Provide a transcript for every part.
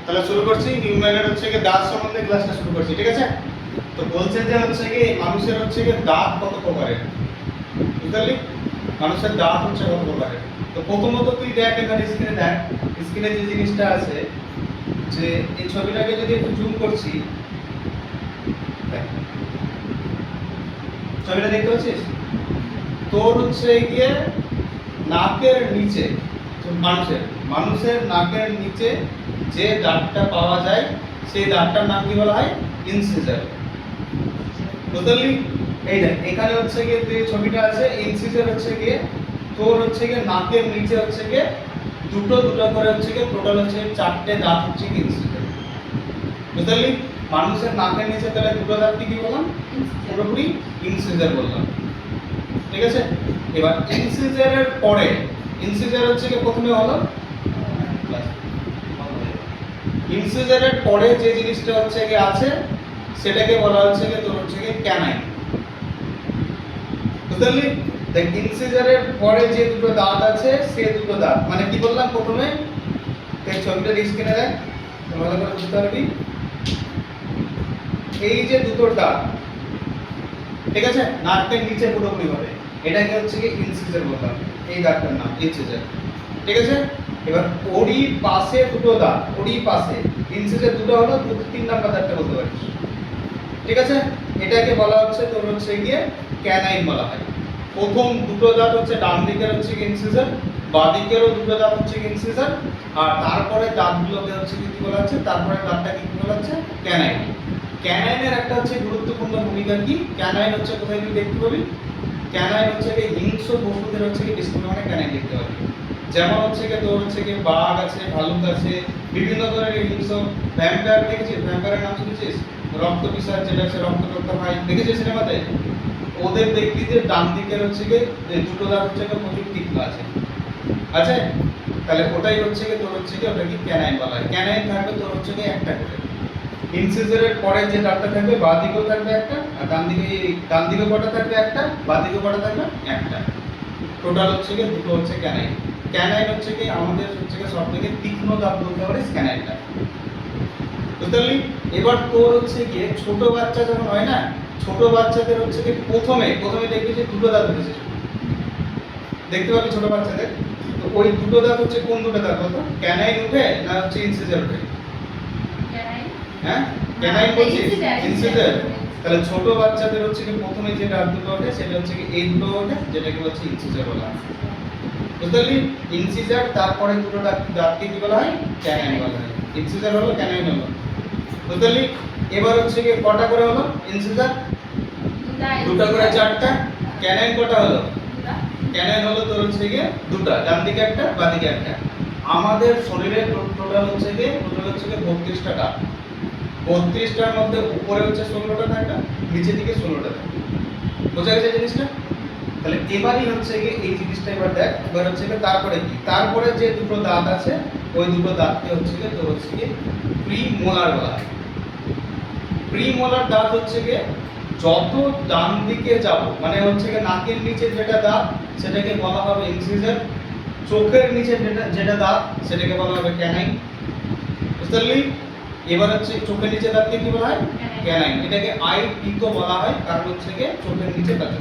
তাহলে শুরু করছি নিউম্যানের হচ্ছে কি দাঁত সম্বন্ধে ক্লাসটা শুরু করছি, ঠিক আছে? তো বলছে যে হচ্ছে কি মানুষের হচ্ছে কি দাঁত কত প্রকারের, বুঝলি? মানুষের দাঁত হচ্ছে কত প্রকারের। তো প্রথমত তুই দেখ এখানে স্ক্রিনে দেখ, স্ক্রিনে যে জিনিসটা আছে যে এই ছবিটাকে যদি একটু জুম করছি, ছবিটা দেখতে পাচ্ছিস? তোর হচ্ছে গিয়ে নাকের নিচে, মানুষের নাকের নিচে যে দাঁতটা পাওয়া যায় সেই দাঁতটার নাম কি বলা হয়? ইনসিজার, বুঝলি? এই দেখ এখানে হচ্ছে গিয়ে যে ছবিটা আছে, ইনসিজার হচ্ছে গিয়ে তোর হচ্ছে গিয়ে নাকের নিচে হচ্ছে গিয়ে দুটো দুটো করে হচ্ছে গিয়ে টোটাল হচ্ছে 4টে দাঁত হচ্ছে কি ইনসিজার, বুঝলি? মানুষের নাকের নিচে তাহলে দুটো দাঁতকে কি বললাম? পুরোপুরি ইনসিজার বললাম, ঠিক আছে? এবার ইনসিজারের পরে, ইনসিজার হচ্ছে কি প্রথমে হলো, ইনসিজারের পরে যে জিনিসটা হচ্ছে কি আছে সেটাকে বলা হচ্ছে কি তোর হচ্ছে কি ক্যানাইন, বুঝলি? দেখ ইনসিজারের পরে যে দুটো দাঁত আছে সে দুটো দাঁত মানে কি বললাম প্রথমে, এই ছবিটা স্ক্রিনে দেখ ভালো করে বুঝতে পারবি। এই যে দুটো দাঁত, ঠিক আছে, নাকের নিচে পুরোপুরি ভাবে এটাকে হচ্ছে কি ইনসিজার বললাম, এই দাঁতটার নাম ইনসিজার, ঠিক আছে? এবার ওরই পাশে দুটো দাঁত, ওরই পাশে ইনসিজার দুটো হলো, 3 নাম্বার দাঁতটা বলতে পারিস, ঠিক আছে? এটাকে বলা হচ্ছে তোর হচ্ছে গিয়ে ক্যানাইন বলা হয়। প্রথম দুটো দাঁত হচ্ছে ডান দিকের হচ্ছে ইনসিজার, বাঁ দিকেরও দুটো দাঁত হচ্ছে ইনসিজার, আর তারপরে দাঁতগুলোকে হচ্ছে কি বলা হচ্ছে, তারপরে দাঁতটা কি বলা হচ্ছে? ক্যানাইন। ক্যানাইনের একটা হচ্ছে গুরুত্বপূর্ণ ভূমিকা কি, ক্যানাইন হচ্ছে কোথায় তুই দেখতে পাবি? ক্যানাইন হচ্ছে কি হিংস্র পশুদের হচ্ছে কি বেশি পরিমাণে ক্যানাইন দেখতে পাবি। যেমন হচ্ছে কি তোর হচ্ছে কি বাঘ আছে, ভালুক আছে, বিভিন্ন ধরনের হিংস্র ভ্যাম্পায়ার দেখেছিস? ভ্যাম্পায়ারের নাম শুনেছিস? রক্ত পিসার, যেটা হচ্ছে রক্ত হয়, দেখেছিস সিনেমাতে? ওদের দেখবি যে ডান দিকের হচ্ছে কি দুটো দাঁত হচ্ছে কি প্রচুর তীক্ষ্ণ আছে, আছে? তাহলে ওটাই হচ্ছে কি তোর হচ্ছে কি ওটা কি ক্যানাইন বলা হয়। ক্যানাইন থাকবে তোর হচ্ছে কি একটা করে, ইনসিজারের পরে যে দাঁতটা থাকবে বাঁ দিকেও থাকবে একটা, আর ডান দিকে কটা থাকবে? একটা, বাঁ দিকে কটা থাকবে? একটা। টোটাল হচ্ছে কি দুটো হচ্ছে ক্যানাইন। ক্যানাইন হচ্ছে কি আমাদের হচ্ছে কি সবথেকে তীক্ষ্ণ দাঁত বলতে পারিস ক্যানাইনটা, বুঝলি? এবার তোর হচ্ছে গিয়ে ছোট বাচ্চা যখন হয় না, ছোট বাচ্চাদের হচ্ছে কি প্রথমে দেখবি যে দুটো দাঁত উঠেছে, দেখতে পাবি ছোট বাচ্চাদের। তো ওই দুটো দাঁত হচ্ছে কোন দুটো দাঁত বলতো? ক্যানাইন উঠে না হচ্ছে ইনসিজার উঠে? হ্যাঁ, ক্যানাইন বলছিস, ইনসিজার। তাহলে ছোট বাচ্চাদের হচ্ছে কি প্রথমে যে দাঁত দুটো ওঠে সেটা হচ্ছে কি এই দুটো ওঠে, যেটাকে হচ্ছে ইনসিজার বলা হয়, বুঝলি? ইনসিজার তারপরে দুটো দাঁতকে কি বলা হয়? ক্যানাইন বলা হয়। ইনসিজার হলো, ক্যানাইন হলো, বুঝলি? এবার হচ্ছে কি কটা করে হলো ইনসিজার? দুটো করে, 4টা। ক্যানাইন কটা হলো? ক্যানাইন হলো তোর হচ্ছে কি দুটো, ডান দিকে একটা, বাঁ দিকে একটা। আমাদের শরীরে টোটাল হচ্ছে কি 32টা দাঁত। 32টার মধ্যে উপরে হচ্ছে 16টা থাকে, নিচে দিকে 16টা থাকে, বোঝা গেছে জিনিসটা? তাহলে এবারই হচ্ছে কি এই জিনিসটা এবার দেখ, এবার হচ্ছে কি তারপরে কি, তারপরে যে দুটো দাঁত আছে ওই দুটো দাঁতকে হচ্ছে কি তোর হচ্ছে কি প্রিমোলার বলা হয়। প্রিমোলার দাঁত হচ্ছে কি যত ডান দিকে যাব মানে হচ্ছে কি নাকের নিচে যেটা দাঁত সেটাকে বলা হবে ইনসিজার, চোখের নিচে যেটা দাঁত সেটাকে বলা হবে ক্যানাইন, বুঝলি? এবার হচ্ছে চোখের নিচে দাঁতকে কি বলা হয়? ক্যানাইন। এটাকে আই পিতো বলা হয় কারণ হচ্ছে কি চোখের নিচে দাঁত,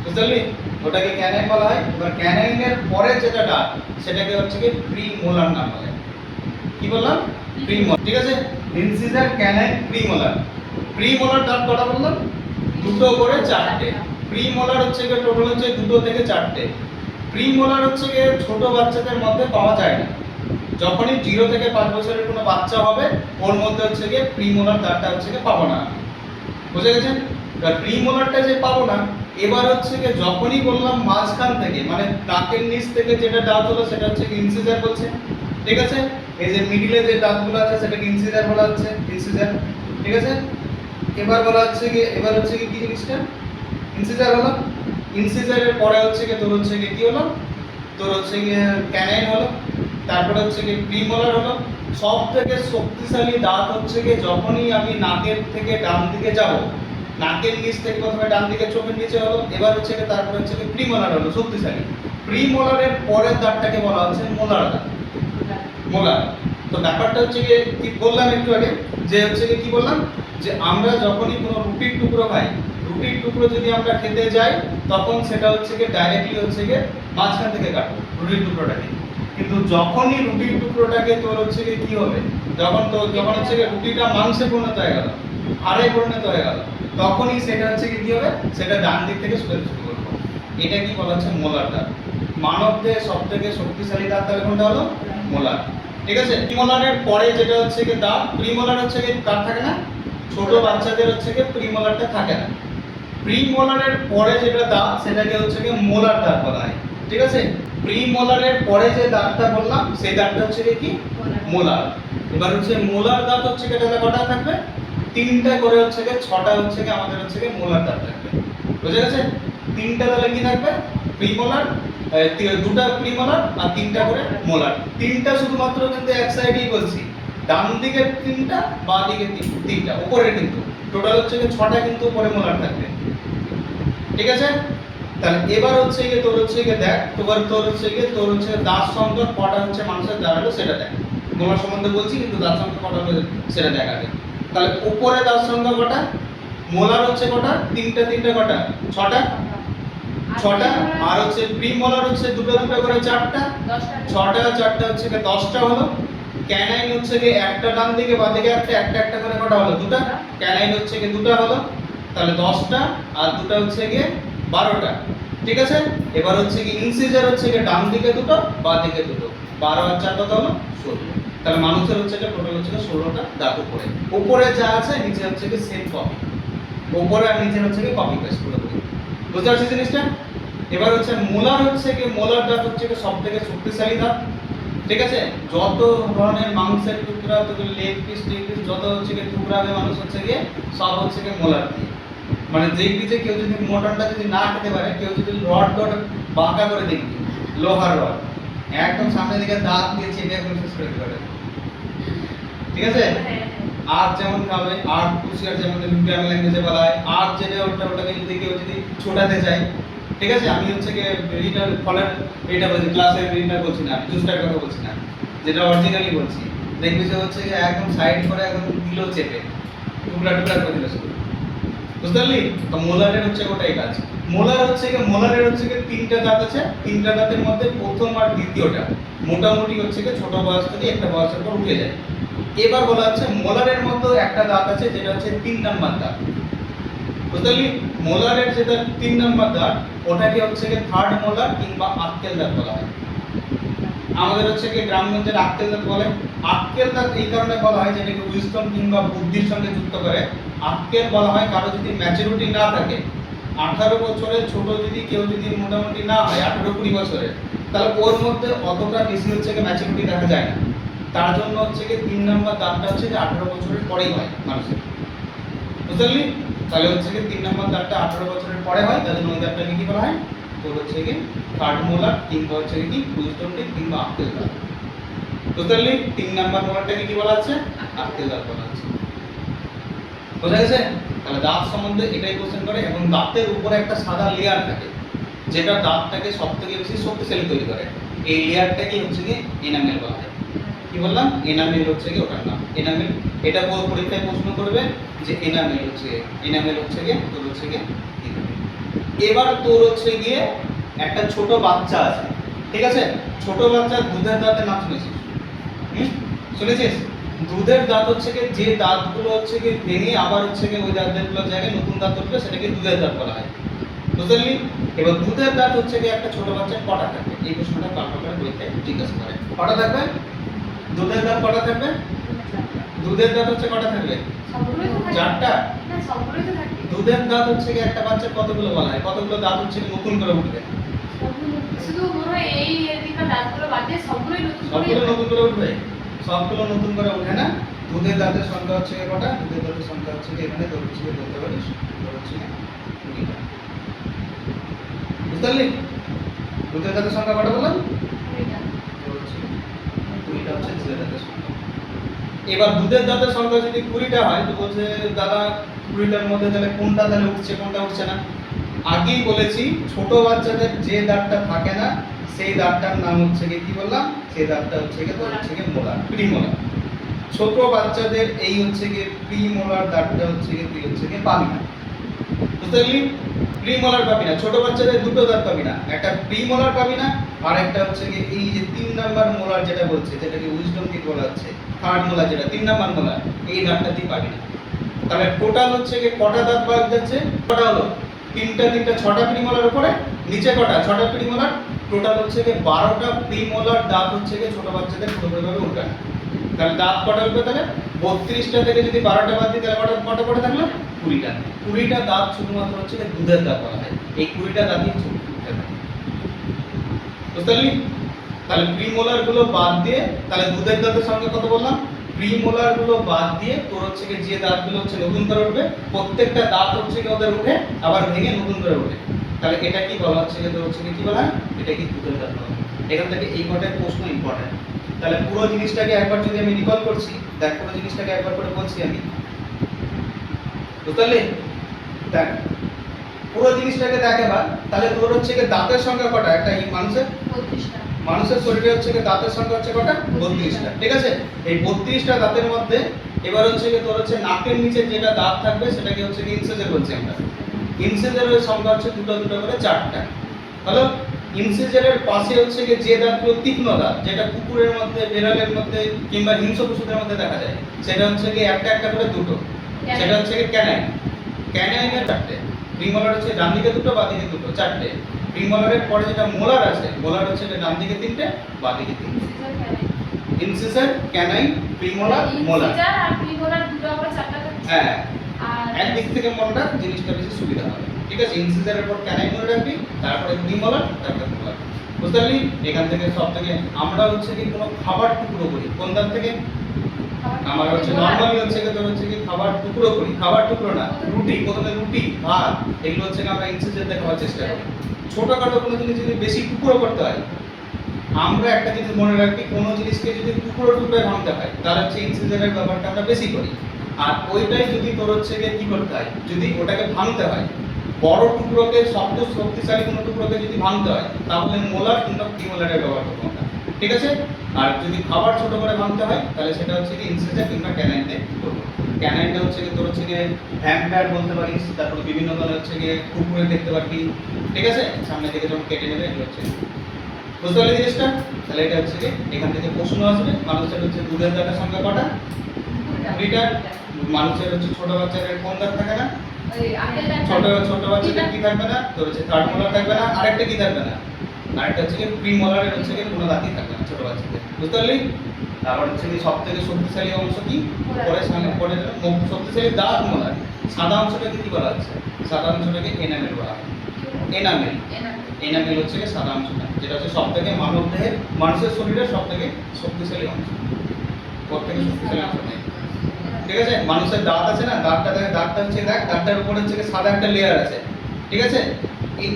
বুঝলি? ওটাকে ক্যানাইন বলা হয়। এবার ক্যানাইনের পরে যেটা দাঁত সেটাকে হচ্ছে কি প্রিমোলার নাম বলে। কি বললাম? প্রিমোলার, ঠিক আছে? Incisor, canine, premolar. প্রিমোলার দাঁত কটা বললাম? দুটো করে 4টে। প্রিমোলার হচ্ছে কি টোটাল হচ্ছে 2 থেকে 4টে। প্রিমোলার হচ্ছে কি ছোট বাচ্চাদের মধ্যে পাওয়া যায় না, যখনই 0 থেকে 5 বছরের কোনো বাচ্চা হবে ওর মধ্যে হচ্ছে কি প্রিমোলার দাঁতটা হচ্ছে কি পাবো না, বুঝে গেছেন? আর প্রিমোলারটা যে পাবো না, এবার হচ্ছে কি যখনই বললাম মাঝখান থেকে মানে নাকের নিচ থেকে যেটা দাঁত হলো সেটা হচ্ছে কি ইনসিজার বলছে, ঠিক আছে? এই যে মিডিলে যে দাঁতগুলো আছে সেটাকে ইনসিজার বলা হচ্ছে, ইনসিজার, ঠিক আছে? এবার বলা হচ্ছে কি, এবার হচ্ছে কি কি জিনিসটা ইনসিজার হলো, ইনসিজারের পরে হচ্ছে কি তোর হচ্ছে কি হলো, তোর হচ্ছে কি ক্যানাইন হলো, তারপরে হচ্ছে কি প্রিমোলার হলো। সব থেকে শক্তিশালী দাঁত হচ্ছে কি যখনই আমি নাকের থেকে ডান দিকে যাব, নাকের নিচ থেকে প্রথমে ডান দিকে চোখের নিচে হলো, এবার হচ্ছে কি তারপরে হচ্ছে কি প্রিমোলার হলো, শক্তিশালী। প্রিমোলারের পরের দাঁতটাকে বলা হচ্ছে মোলার দাঁত, মোলার, তো ব্যাপারটা হচ্ছে গিয়ে কি বললাম একটু আগে, যে হচ্ছে গিয়ে কি বললাম, যে আমরা যখনই কোনো রুটির টুকরো খাই, রুটির টুকরো যদি আমরা খেতে যাই তখন সেটা হচ্ছে গিয়ে ডাইরেক্টলি হচ্ছে গিয়ে মাঝখান থেকে কাটবো রুটির টুকরোটাকে। কিন্তু যখনই রুটির টুকরোটাকে তোর হচ্ছে গিয়ে কি হবে, যখন হচ্ছে গিয়ে রুটিটা মাংসে পরিণত হয়ে গেল, হাড়ে পরিণত হয়ে গেল, তখনই সেটা হচ্ছে কি হবে, সেটা ডান দিক থেকে সরে শুরু করবো। এটা কি বলা হচ্ছে মোলার দাঁত। মানব দেহে সব থেকে শক্তিশালী দাঁত তাহলে কোনটা হলো? মোলার। ঠিক আছে, প্রিমোলারের পরে যেটা হচ্ছে কি দাঁত, প্রিমোলার হচ্ছে কি দাঁত থাকে না, ছোট বাচ্চাদের হচ্ছে কি প্রিমোলারটা থাকে না। প্রিমোলারের পরে যেটা দাঁত সেটাকে হচ্ছে কি মোলার দাঁত বলা হয়। ঠিক আছে, প্রিমোলারের পরে যে দাঁতটা বললাম সেই দাঁতটা হচ্ছে কি মোলার। এবার হচ্ছে মোলার দাঁত হচ্ছে কি তাহলে কটা থাকবে? তিনটা করে হচ্ছে কি, ছটা হচ্ছে কি আমাদের হচ্ছে কি মোলার দাঁত থাকবে। বুঝে গেছে? তিনটা তাহলে কি থাকবে? প্রিমোলার, দুটা প্রিমোলার আর তিনটা করে মোলার। তিনটা শুধুমাত্র কিন্তু এক সাইডেই বলছি, ডান দিকে তিনটা, বাঁ দিকে তিনটা, উপরে কিন্তু টোটাল হচ্ছে কি ছটা কিন্তু উপরে মোলার থাকবে। ঠিক আছে, তাহলে এবার হচ্ছে গিয়ে তোর হচ্ছে গিয়ে দেখ, তোর হচ্ছে দাঁত সংখ্যা কটা হচ্ছে মানুষের দাঁড়ালো সেটা দেখ। মোলার সম্বন্ধে বলছি কিন্তু দাঁত সংখ্যা কটা হলো সেটা দেখ আগে। তাহলে উপরে দাঁত সংখ্যা কটা? মোলার হচ্ছে কটা? তিনটা তিনটা কটা? ছটা। ছটা। আর হচ্ছে প্রিমোলার হচ্ছে দুটো দুটো করে চারটা। ছটা চারটা হচ্ছে কি 10টা হলো। ক্যানাইন হচ্ছে কি একটা ডান দিকে বাঁ দিকে একটা একটা একটা করে কটা হলো? দুটো। ক্যানাইন হচ্ছে কি দুটো হলো, তাহলে 10টা আর দুটো হচ্ছে কি 12টা। ঠিক আছে, এবার হচ্ছে কি ইনসিজার হচ্ছে কি ডান দিকে দুটো বাঁ দিকে দুটো, 12 আর 4 কত হলো? 16। তাহলে মানুষের হচ্ছে কি টোটাল হচ্ছে কি 16টা দাঁত উপরে। উপরে যা আছে নিচে হচ্ছে কি সেম কপি, উপরে আর নিচে হচ্ছে কি কপি পেস্ট পুরোপুরি। বুঝতে পারছিস জিনিসটা? এবার হচ্ছে মোলার হচ্ছে কি, মোলার দাঁত হচ্ছে কি সবথেকে শক্তিশালী দাঁত। ঠিক আছে, যত ধরনের মাংসের টুকরা, তো লেগ পিস যত হচ্ছে কি টুকরা হবে মানুষ হচ্ছে গিয়ে সব হচ্ছে কি মোলার দিয়ে। মানে দেখবি যে কেউ যদি মটনটা যদি না খেতে পারে, কেউ যদি রড বাঁকা করে দেখবি, লোহার রড একদম সামনে দিকে দাঁত দিয়ে চেপে করে শেষ করে দিতে পারে। ঠিক আছে, আর যেমন খাবে, আর কুশিয়ার যেমন লুটিয়াম ল্যাঙ্গুয়েজে বলা হয়, আর যেটা ওটাকে যদি কেউ যদি ছোটাতে চায়। ঠিক আছে, আমি হচ্ছে কি রিটার ফলের এটা বলছি, ক্লাসের রিটার বলছি না, জুসটার কথা বলছি না, যেটা অরিজিনালি বলছি। দেখবি যে হচ্ছে কি একদম সাইড করে একদম দিলো চেপে টুকরা টুকরা করে দিল শুধু। বুঝতে পারলি? তো মোলারের হচ্ছে ওটাই কাজ। মোলারের হচ্ছে কি তিনটা দাঁত আছে, তিনটা দাঁতের মধ্যে প্রথম আর দ্বিতীয়টা মোটামুটি হচ্ছে কি ছোট বয়স থেকে একটা বয়সের পর উঠে যায়। এবার বলা হচ্ছে মোলারের মধ্যে একটা দাঁত আছে যেটা হচ্ছে 3 নাম্বার দাঁত। বুঝতে পারলি? মোলারের যেটা 3 নাম্বার দাঁত ওটাকে হচ্ছে কি থার্ড মোলার কিংবা আক্কেল দাঁত বলা হয়। আমাদের হচ্ছে কি গ্রামগঞ্জের আক্কেল দাঁত বলে। আক্কেল দাঁত এই কারণে বলা হয় যে এটাকে উইজডম কিংবা বুদ্ধির সঙ্গে যুক্ত করে। আক্কেল বলা হয় কারো যদি ম্যাচুরিটি না থাকে, 18 বছরের ছোট যদি কেউ যদি মোটামুটি না হয় 18-20 বছরের, তাহলে ওর মধ্যে অতটা বেশি হচ্ছে কি ম্যাচুরিটি দেখা যায় না। তার জন্য হচ্ছে কি 3 নাম্বার দাঁতটা হচ্ছে যে 18 বছরের পরেই হয় মানুষের। বুঝতে পারলি? তাহলে হচ্ছে কি 3 নাম্বার দাঁতটা 18 বছরের পরে হয়, তার জন্য ওই দাঁতটাকে কি বলা হয়? তো হচ্ছে কি থার্ড মোলার কিংবা হচ্ছে কি উইজডম টিপ কিংবা আক্কেল দাঁত। বুঝতে পারলি? 3 নাম্বার মোলারটাকে কি বলা হচ্ছে? আক্কেল দাঁত বলা হচ্ছে। বুঝা গেছে? তাহলে দাঁত সম্বন্ধে এটাই কোশ্চেন করে। এবং দাঁতের উপরে একটা সাদা লেয়ার থাকে যেটা দাঁতটাকে সবথেকে বেশি শক্তিশালী তৈরি করে। এই লেয়ারটাকে হচ্ছে কি এনামেল বলা হয়। কি বললাম? এনামেল হচ্ছে কি ওটার নাম এনামেল। এটা পরীক্ষায় প্রশ্ন করবে যে এনামেল হচ্ছে কি তোর হচ্ছে কি। এবার তোর হচ্ছে গিয়ে একটা ছোট বাচ্চা আছে। ঠিক আছে, ছোট বাচ্চার দুধের দাঁতের নাম শুনেছিস? শুনেছিস? দুধের দাঁত হচ্ছে কি যে দাঁতগুলো হচ্ছে কি ভেঙে আবার হচ্ছে কি ওই দাঁতগুলোর জায়গায় নতুন দাঁত উঠবে, সেটাকে দুধের দাঁত বলা হয়। বুঝতে পারলি? এবার দুধের দাঁত হচ্ছে কি একটা ছোট বাচ্চার কটা থাকবে? এই প্রশ্নটা বারবার করে পরীক্ষায় জিজ্ঞাসা করে। কটা থাকবে? দুধের দাঁত কটা থাকবে? দুধের দাঁত হচ্ছে কটা থাকবে? 4টা। দুধের দাঁত হচ্ছে কি একটা বাচ্চার কতগুলো বলা হয়? কতগুলো দাঁত হচ্ছে কি নতুন করে উঠবে? শুধু মনে হয় এই এদিকে দাঁতগুলো বাদে সবগুলোই নতুন করে উঠবে। সবগুলো নতুন করে ওঠে না। দুধের দাঁতের সংখ্যা হচ্ছে কটা? দুধের দাঁতের সংখ্যা হচ্ছে এখানে তোর হচ্ছে বলতে পারিস, তোর হচ্ছে 20টা। বুঝতে পারলি? দুধের দাঁতের সংখ্যা কটা বললাম? 20টা হচ্ছে দুধের দাঁতের সংখ্যা। এবার দুধের দাঁতের সংখ্যা যদি 20টা হয়, তো বলছে দাদা 20টার মধ্যে তাহলে কোনটা তাহলে উঠছে কোনটা উঠছে না? আগেই বলেছি ছোট বাচ্চাদের যে দাঁতটা থাকে না সেই দাঁতটার নাম হচ্ছে কি বললাম, সেই দাঁতটা হচ্ছে মোলার, প্রিমোলার। ছোট বাচ্চাদের এই হচ্ছে প্রিমোলার দাঁতটা হচ্ছে তুই হচ্ছে পাবি না, বুঝতে পারলি? প্রিমোলার পাবি না, ছোট বাচ্চাদের দুটো দাঁত পাবি না, একটা প্রিমোলার পাবি না, আর একটা হচ্ছে এই যে 3 নাম্বার মোলার যেটা বলছে, যেটাকে উইজডম টিথ বলা হচ্ছে, থার্ড মোলার যেটা 3 নাম্বার মোলার, এই দাঁতটা তুই পাবি না। তাহলে টোটাল হচ্ছে কটা দাঁত পাওয়া যাচ্ছে? কটা হলো? তিনটা 6টা প্রিমোলার উপরে, নিচে কটা? 6টা প্রিমোলার। টোটাল হচ্ছে 12টা প্রিমোলার দাঁত হচ্ছে ছোট বাচ্চাদের পুরোপুরিভাবে উঠবে না। তাহলে দাঁত কটা উঠবে? তাহলে 32টা থেকে যদি 12টা বাদ দিই তাহলে কটা পড়ে থাকলো? 20টা। 20টা দাঁত শুধুমাত্র হচ্ছে দুধের দাঁত বলা হয়। এই 20টা দাঁতই উঠতে থাকে, বুঝতে পারলি? তাহলে প্রিমোলার গুলো বাদ দিয়ে, তাহলে দুধের দাঁতের সঙ্গে কত বললাম? প্রিমোলার গুলো বাদ দিয়ে তোর হচ্ছে যে দাঁতগুলো হচ্ছে নতুন করে উঠবে, প্রত্যেকটা দাঁত হচ্ছে ওদের উঠে আবার ভেঙে নতুন করে উঠে। তাহলে এটা কি বলা হচ্ছে? তোর হচ্ছে কি বলা হয়? এটা কি দুধের দাঁত বলা হয়। এখান থেকে এই কটার প্রশ্ন ইম্পর্টেন্ট। তাহলে পুরো জিনিসটাকে একবার যদি আমি রিকল করছি, দেখ পুরো জিনিসটাকে একবার করে বলছি আমি, বুঝতে পারলি? দেখ পুরো জিনিসটাকে দেখ এবার। তাহলে তোর হচ্ছে দাঁতের সংখ্যা কটা? একটা মানুষের শরীরে হচ্ছে দাঁতের সংখ্যা হচ্ছে কটা? 32টা, ঠিক আছে? এই 32টা দাঁতের মধ্যে এবার হচ্ছে তোর হচ্ছে নাকের নিচে যেটা দাঁত থাকবে সেটাকে হচ্ছে ইনসিজার বলছি আমরা। ইনসিজারের সংখ্যা হচ্ছে দুটো করে 4টা। হলো? ইনসিজারের পাশে হচ্ছে যে দাঁতগুলো তীক্ষ্ণ দাঁত, যেটা কুকুরের মধ্যে, বিড়ালের মধ্যে কিংবা হিংস্র পশুদের মধ্যে দেখা যায়, সেটা হচ্ছে একটা করে দুটো, সেটা হচ্ছে ক্যানাইন। ক্যানাইনের 4টে, প্রিমোলার হচ্ছে ডান দিকে দুটো, বাঁ দিকে দুটো, 4টে। প্রিমোলারের পরে যেটা মোলার আছে, মোলার হচ্ছে ডান দিকে 3টে, বাঁ দিকে 3টে। Incisor, canine, premolar, molar. Incisor আর প্রিমোলার দুটো করে 4টা থাকছে। হ্যাঁ, আর একদিক থেকে মনটা জিনিসটা বেশি সুবিধা হবে, ঠিক আছে? ইনসিজারের পর ক্যানাইন মনে রাখবি, তারপরে প্রিমোলার, তারপরে মোলার, বুঝতে পারলি? এখান থেকে সব থেকে আমরা হচ্ছে কোনো খাবার টুকরো করি কোন দাঁত থেকে? আমার হচ্ছে নরমালি হচ্ছে তোর হচ্ছে খাবার টুকরো করি, খাবার টুকরো না, রুটি, প্রথমে রুটি, ভাত, এগুলো হচ্ছে আমরা ইনসিজার দিয়ে খাওয়ার চেষ্টা করি। ছোটখাটো কোনো জিনিস যদি বেশি টুকরো করতে হয়, আমরা একটা জিনিস মনে রাখবি, কোনো জিনিসকে যদি টুকরো টুকরো ভাঙতে হয় তাহলে হচ্ছে ইনসিজারের ব্যাপারটা আমরা বেশি করি। আর ওইটাই যদি তোর হচ্ছে কি করতে হয়, যদি ওটাকে ভাঙতে হয়, বড় টুকরোকে, শক্তিশালী কোনো টুকরোকে যদি ভাঙতে হয় তাহলে মোলার কিংবা প্রিমোলারের ব্যবহার করবো আমরা, ঠিক আছে? আর যদি খাবার ছোট করে ভাঙতে হয় তাহলে সেটা হচ্ছে ইনসিজার কিংবা ক্যানাইন দিয়ে করবো। ক্যানাইনটা হচ্ছে তোর হচ্ছে ভ্যাম্পায়ার বলতে পারিস, তারপর বিভিন্ন ধরনের হচ্ছে কুকুরে দেখতে পারবি, ঠিক আছে? সামনে থেকে যখন কেটে নেবে এটা হচ্ছে, বুঝতে পারলি জিনিসটা? তাহলে এটা হচ্ছে এখান থেকে প্রশ্ন আসবে, মানুষের হচ্ছে দুধের দাঁতের সংখ্যা কটা? 20টা। মানুষের হচ্ছে ছোট বাচ্চাদের কোন দাঁত থাকে না? ছোট বাচ্চাদের কি থাকবে না? তোর হচ্ছে থার্ড মোলার থাকবে না, আরেকটা কি থাকবে না? আরেকটা হচ্ছে প্রিমোলারের হচ্ছে কোনো দাঁতই থাকবে না ছোট বাচ্চাদের, বুঝতে পারলি? তারপর হচ্ছে সবথেকে শক্তিশালী অংশ কি? পরে সামনে পরে শক্তিশালী দাঁত মোলার। সাদা অংশটাকে কি বলা হচ্ছে? সাদা অংশটাকে এনামেল বলা হয়। এনামেল, এনামেল হচ্ছে সাদা অংশটা, যেটা হচ্ছে সবথেকে মানব দেহের, মানুষের শরীরের সবথেকে শক্তিশালী অংশ, সবথেকে শক্তিশালী অংশ নেই, ঠিক আছে? মানুষের দাঁত আছে না, দাঁতটা হচ্ছে দেখ, দাঁতটার উপরে হচ্ছে সাদা একটা লেয়ার আছে, ঠিক আছে? এই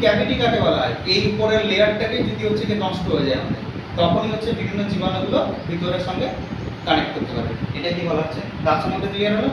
ক্যাভিটি কাকে বলা হয়? এই উপরের লেয়ারটাকে যদি হচ্ছে নষ্ট হয়ে যায় আমাদের, তখনই হচ্ছে বিভিন্ন জীবাণুগুলো ভিতরের সঙ্গে কানেক্ট করতে পারবে। এটা কি বলা হচ্ছে? দাঁত সম্বন্ধে ক্লিয়ার হলো?